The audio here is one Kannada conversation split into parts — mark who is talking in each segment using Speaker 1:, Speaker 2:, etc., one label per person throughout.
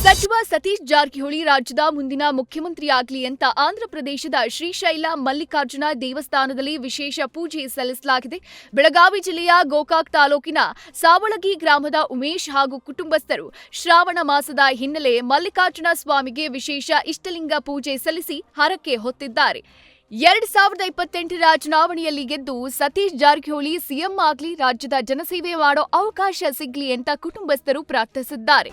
Speaker 1: ಸಚಿವ ಸತೀಶ್ ಜಾರಕಿಹೊಳಿ ರಾಜ್ಯದ ಮುಂದಿನ ಮುಖ್ಯಮಂತ್ರಿಯಾಗಲಿ ಅಂತ ಆಂಧ್ರಪ್ರದೇಶದ ಶ್ರೀಶೈಲ ಮಲ್ಲಿಕಾರ್ಜುನ ದೇವಸ್ಥಾನದಲ್ಲಿ ವಿಶೇಷ ಪೂಜೆ ಸಲ್ಲಿಸಲಾಗಿದೆ. ಬೆಳಗಾವಿ ಜಿಲ್ಲೆಯ ಗೋಕಾಕ್ ತಾಲೂಕಿನ ಸಾವಳಗಿ ಗ್ರಾಮದ ಉಮೇಶ್ ಹಾಗೂ ಕುಟುಂಬಸ್ಥರು ಶ್ರಾವಣ ಮಾಸದ ಹಿನ್ನೆಲೆ ಮಲ್ಲಿಕಾರ್ಜುನ ಸ್ವಾಮಿಗೆ ವಿಶೇಷ ಇಷ್ಟಲಿಂಗ ಪೂಜೆ ಸಲ್ಲಿಸಿ ಹರಕೆ ಹೊತ್ತಿದ್ದಾರೆ. 2028ರ ಚುನಾವಣೆಯಲ್ಲಿ ಗೆದ್ದು ಸತೀಶ್ ಜಾರಕಿಹೊಳಿ ಸಿಎಂ ಆಗಲಿ, ರಾಜ್ಯದ ಜನಸೇವೆ ಮಾಡೋ ಅವಕಾಶ ಸಿಗ್ಲಿ ಅಂತ ಕುಟುಂಬಸ್ಥರು ಪ್ರಾರ್ಥಿಸಿದ್ದಾರೆ.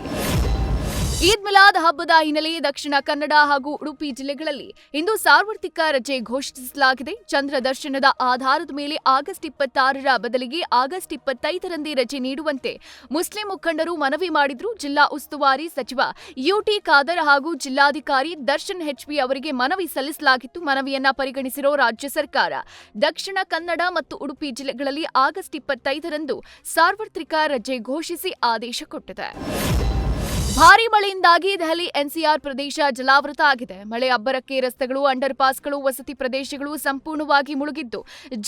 Speaker 1: ಈದ್ ಮಿಲಾದ್ ಹಬ್ಬದ ಹಿನ್ನೆಲೆ ದಕ್ಷಿಣ ಕನ್ನಡ ಹಾಗೂ ಉಡುಪಿ ಜಿಲ್ಲೆಗಳಲ್ಲಿ ಇಂದು ಸಾರ್ವತ್ರಿಕ ರಜೆ ಘೋಷಿಸಲಾಗಿದೆ. ಚಂದ್ರ ದರ್ಶನದ ಆಧಾರದ ಮೇಲೆ ಆಗಸ್ಟ್ 26ರ ಬದಲಿಗೆ ಆಗಸ್ಟ್ 25ರಂದೇ ರಜೆ ನೀಡುವಂತೆ ಮುಸ್ಲಿಂ ಮುಖಂಡರು ಮನವಿ ಮಾಡಿದ್ರು. ಜಿಲ್ಲಾ ಉಸ್ತುವಾರಿ ಸಚಿವ ಯುಟಿ ಖಾದರ್ ಹಾಗೂ ಜಿಲ್ಲಾಧಿಕಾರಿ ದರ್ಶನ್ ಹೆಚ್ಪಿ ಅವರಿಗೆ ಮನವಿ ಸಲ್ಲಿಸಲಾಗಿತ್ತು. ಮನವಿಯನ್ನ ಪರಿಗಣಿಸಿರೋ ರಾಜ್ಯ ಸರ್ಕಾರ ದಕ್ಷಿಣ ಕನ್ನಡ ಮತ್ತು ಉಡುಪಿ ಜಿಲ್ಲೆಗಳಲ್ಲಿ ಆಗಸ್ಟ್ 25ರಂದು ಸಾರ್ವತ್ರಿಕ ರಜೆ ಘೋಷಿಸಿ ಆದೇಶ ಕೊಟ್ಟಿದೆ. ಭಾರೀ ಮಳೆಯಿಂದಾಗಿ ದೆಹಲಿ ಎನ್ಸಿಆರ್ ಪ್ರದೇಶ ಜಲಾವೃತ ಆಗಿದೆ. ಮಳೆ ಅಬ್ಬರಕ್ಕೆ ರಸ್ತೆಗಳು, ಅಂಡರ್ ಪಾಸ್ಗಳು, ವಸತಿ ಪ್ರದೇಶಗಳು ಸಂಪೂರ್ಣವಾಗಿ ಮುಳುಗಿದ್ದು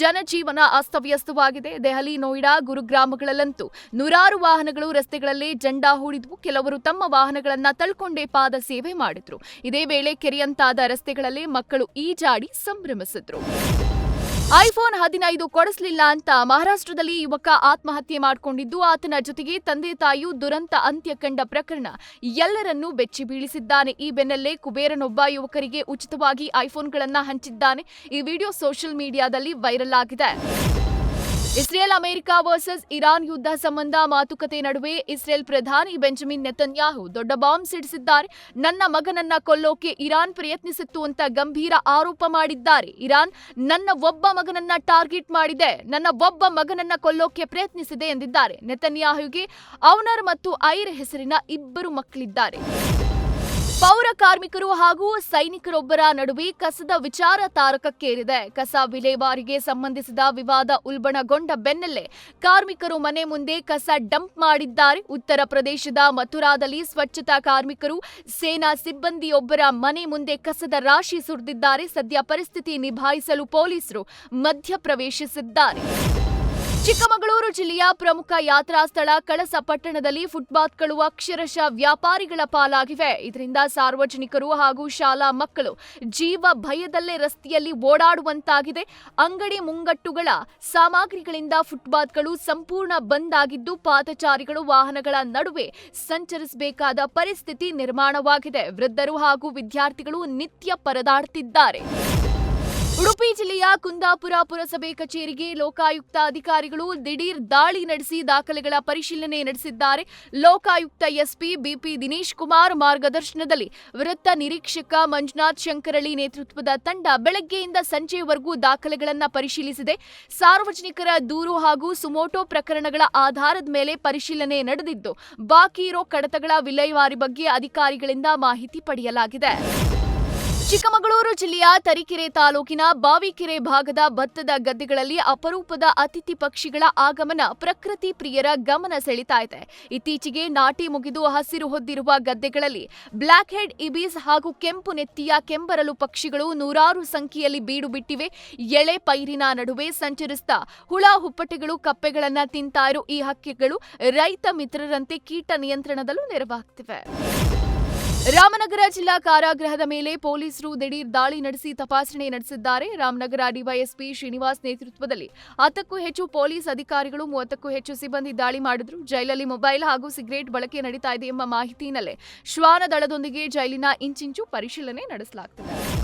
Speaker 1: ಜನಜೀವನ ಅಸ್ತವ್ಯಸ್ತವಾಗಿದೆ. ದೆಹಲಿ, ನೋಯ್ಡಾ, ಗುರುಗ್ರಾಮಗಳಲ್ಲಂತೂ ನೂರಾರು ವಾಹನಗಳು ರಸ್ತೆಗಳಲ್ಲೇ ಜಂಡಾ ಹೂಡಿದ್ವು. ಕೆಲವರು ತಮ್ಮ ವಾಹನಗಳನ್ನ ತಳ್ಕೊಂಡೇ ಪಾದ ಸೇವೆ ಮಾಡಿದ್ರು. ಇದೇ ವೇಳೆ ಕೆರೆಯಂತಾದ ರಸ್ತೆಗಳಲ್ಲೇ ಮಕ್ಕಳು ಈಜಾಡಿ ಸಂಭ್ರಮಿಸಿದ್ರು. ಐಫೋನ್ 15 ಕೊಡಿಸಲಿಲ್ಲ ಅಂತ ಮಹಾರಾಷ್ಟ್ರದಲ್ಲಿ ಯುವಕ ಆತ್ಮಹತ್ಯೆ ಮಾಡಿಕೊಂಡಿದ್ದು, ಆತನ ಜೊತೆಗೆ ತಂದೆ ತಾಯಿಯೂ ದುರಂತ ಅಂತ್ಯ ಕಂಡ ಪ್ರಕರಣ ಎಲ್ಲರನ್ನೂ ಬೆಚ್ಚಿ ಬೀಳಿಸಿದ್ದಾನೆ. ಈ ಬೆನ್ನಲ್ಲೇ ಕುಬೇರನೊಬ್ಬ ಯುವಕರಿಗೆ ಉಚಿತವಾಗಿ ಐಫೋನ್ಗಳನ್ನು ಹಂಚಿದ್ದಾನೆ. ಈ ವಿಡಿಯೋ ಸೋಷಿಯಲ್ ಮೀಡಿಯಾದಲ್ಲಿ ವೈರಲ್ ಆಗಿದೆ. ಇಸ್ರೇಲ್ ಅಮೆರಿಕ ವರ್ಸಸ್ ಇರಾನ್ ಯುದ್ಧ ಸಂಬಂಧ ಮಾತುಕತೆ ನಡುವೆ ಇಸ್ರೇಲ್ ಪ್ರಧಾನಿ ಬೆಂಜಮಿನ್ ನೆತನ್ಯಾಹು ದೊಡ್ಡ ಬಾಂಬ್ ಸಿಡಿಸಿದ್ದಾರೆ. ನನ್ನ ಮಗನನ್ನ ಕೊಲ್ಲೋಕೆ ಇರಾನ್ ಪ್ರಯತ್ನಿಸಿತ್ತು ಅಂತ ಗಂಭೀರ ಆರೋಪ ಮಾಡಿದ್ದಾರೆ. ಇರಾನ್ ನನ್ನ ಒಬ್ಬ ಮಗನನ್ನ ಟಾರ್ಗೆಟ್ ಮಾಡಿದೆ, ನನ್ನ ಒಬ್ಬ ಮಗನನ್ನ ಕೊಲ್ಲೋಕೆ ಪ್ರಯತ್ನಿಸಿದೆ ಎಂದಿದ್ದಾರೆ. ನೆತನ್ಯಾಹುಗೆ ಔನರ್ ಮತ್ತು ಐರ್ ಹೆಸರಿನ 2 ಮಕ್ಕಳಿದ್ದಾರೆ. ಪೌರ ಕಾರ್ಮಿಕರು ಹಾಗೂ ಸೈನಿಕರೊಬ್ಬರ ನಡುವೆ ಕಸದ ವಿಚಾರ ತಾರಕಕ್ಕೇರಿದೆ. ಕಸ ವಿಲೇವಾರಿಗೆ ಸಂಬಂಧಿಸಿದ ವಿವಾದ ಉಲ್ಬಣಗೊಂಡ ಬೆನ್ನಲ್ಲೇ ಕಾರ್ಮಿಕರು ಮನೆ ಮುಂದೆ ಕಸ ಡಂಪ್ ಮಾಡಿದ್ದಾರೆ. ಉತ್ತರ ಪ್ರದೇಶದ ಮಥುರಾದಲ್ಲಿ ಸ್ವಚ್ಛತಾ ಕಾರ್ಮಿಕರು ಸೇನಾ ಸಿಬ್ಬಂದಿಯೊಬ್ಬರ ಮನೆ ಮುಂದೆ ಕಸದ ರಾಶಿ ಸುರಿದಿದ್ದಾರೆ. ಸದ್ಯ ಪರಿಸ್ಥಿತಿ ನಿಭಾಯಿಸಲು ಪೊಲೀಸರು ಮಧ್ಯಪ್ರವೇಶಿಸಿದ್ದಾರೆ. ಚಿಕ್ಕಮಗಳೂರು ಜಿಲ್ಲೆಯ ಪ್ರಮುಖ ಯಾತ್ರಾ ಸ್ಥಳ ಕಳಸ ಪಟ್ಟಣದಲ್ಲಿ ಫುಟ್ಪಾತ್ಗಳು ಅಕ್ಷರಶಃ ವ್ಯಾಪಾರಿಗಳ ಪಾಲಾಗಿವೆ. ಇದರಿಂದ ಸಾರ್ವಜನಿಕರು ಹಾಗೂ ಶಾಲಾ ಮಕ್ಕಳು ಜೀವ ಭಯದಲ್ಲೇ ರಸ್ತೆಯಲ್ಲಿ ಓಡಾಡುವಂತಾಗಿದೆ. ಅಂಗಡಿ ಮುಂಗಟ್ಟುಗಳ ಸಾಮಗ್ರಿಗಳಿಂದ ಫುಟ್ಪಾತ್ಗಳು ಸಂಪೂರ್ಣ ಬಂದ್ ಆಗಿದ್ದು, ಪಾದಚಾರಿಗಳು ವಾಹನಗಳ ನಡುವೆ ಸಂಚರಿಸಬೇಕಾದ ಪರಿಸ್ಥಿತಿ ನಿರ್ಮಾಣವಾಗಿದೆ. ವೃದ್ಧರು ಹಾಗೂ ವಿದ್ಯಾರ್ಥಿಗಳು ನಿತ್ಯ ಪರದಾಡುತ್ತಿದ್ದಾರೆ. ಉಡುಪಿ ಜಿಲ್ಲೆಯ ಕುಂದಾಪುರ ಪುರಸಭೆ ಕಚೇರಿಗೆ ಲೋಕಾಯುಕ್ತ ಅಧಿಕಾರಿಗಳು ದಿಢೀರ್ ದಾಳಿ ನಡೆಸಿ ದಾಖಲೆಗಳ ಪರಿಶೀಲನೆ ನಡೆಸಿದ್ದಾರೆ. ಲೋಕಾಯುಕ್ತ ಎಸ್ಪಿ ಬಿಪಿ ದಿನೇಶ್ ಕುಮಾರ್ ಮಾರ್ಗದರ್ಶನದಲ್ಲಿ ವೃತ್ತ ನಿರೀಕ್ಷಕ ಮಂಜುನಾಥ್ ಶಂಕರಳ್ಳಿ ನೇತೃತ್ವದ ತಂಡ ಬೆಳಗ್ಗೆಯಿಂದ ಸಂಜೆಯವರೆಗೂ ದಾಖಲೆಗಳನ್ನು ಪರಿಶೀಲಿಸಿದೆ. ಸಾರ್ವಜನಿಕರ ದೂರು ಹಾಗೂ ಸುಮೋಟೋ ಪ್ರಕರಣಗಳ ಆಧಾರದ ಮೇಲೆ ಪರಿಶೀಲನೆ ನಡೆದಿದ್ದು, ಬಾಕಿ ಇರೋ ಕಡತಗಳ ವಿಲೇವಾರಿ ಬಗ್ಗೆ ಅಧಿಕಾರಿಗಳಿಂದ ಮಾಹಿತಿ ಪಡೆಯಲಾಗಿದೆ. ಚಿಕ್ಕಮಗಳೂರು ಜಿಲ್ಲೆಯ ತರೀಕೆರೆ ತಾಲೂಕಿನ ಬಾವಿಕೆರೆ ಭಾಗದ ಭತ್ತದ ಗದ್ದೆಗಳಲ್ಲಿ ಅಪರೂಪದ ಅತಿಥಿ ಪಕ್ಷಿಗಳ ಆಗಮನ ಪ್ರಕೃತಿ ಪ್ರಿಯರ ಗಮನ ಸೆಳೀತಾ ಇದೆ. ಇತ್ತೀಚೆಗೆ ನಾಟಿ ಮುಗಿದು ಹಸಿರು ಹೊದ್ದಿರುವ ಗದ್ದೆಗಳಲ್ಲಿ ಬ್ಲಾಕ್ ಹೆಡ್ ಇಬೀಸ್ ಹಾಗೂ ಕೆಂಪು ನೆತ್ತಿಯ ಕೆಂಬರಲು ಪಕ್ಷಿಗಳು ನೂರಾರು ಸಂಖ್ಯೆಯಲ್ಲಿ ಬೀಡು ಬಿಟ್ಟಿವೆ. ಎಳೆ ಪೈರಿನ ನಡುವೆ ಸಂಚರಿಸ್ತಾ ಹುಳ ಹುಪ್ಪಟೆಗಳು ಕಪ್ಪೆಗಳನ್ನ ತಿಂತಾ ಇರೋ ಈ ಹಕ್ಕಿಗಳು ರೈತ ಮಿತ್ರರಂತೆ ಕೀಟ ನಿಯಂತ್ರಣದಲ್ಲೂ ನೆರವಾಗ್ತಿವೆ. ರಾಮನಗರ ಜಿಲ್ಲಾ ಕಾರಾಗೃಹದ ಮೇಲೆ ಪೊಲೀಸರು ದಿಢೀರ್ ದಾಳಿ ನಡೆಸಿ ತಪಾಸಣೆ ನಡೆಸಿದ್ದಾರೆ. ರಾಮನಗರ ಡಿವೈಎಸ್ಪಿ ಶ್ರೀನಿವಾಸ್ ನೇತೃತ್ವದಲ್ಲಿ 10ಕ್ಕೂ ಹೆಚ್ಚು ಪೊಲೀಸ್ ಅಧಿಕಾರಿಗಳು 30ಕ್ಕೂ ಹೆಚ್ಚು ಸಿಬ್ಬಂದಿ ದಾಳಿ ಮಾಡಿದ್ರು. ಜೈಲಲ್ಲಿ ಮೊಬೈಲ್ ಹಾಗೂ ಸಿಗರೇಟ್ ಬಳಕೆ ನಡೀತಾ ಇದೆ ಎಂಬ ಮಾಹಿತಿ ಹಿನ್ನೆಲೆ ಶ್ವಾನ ದಳದೊಂದಿಗೆ ಜೈಲಿನ ಇಂಚಿಂಚು ಪರಿಶೀಲನೆ ನಡೆಸಲಾಗುತ್ತಿದೆ.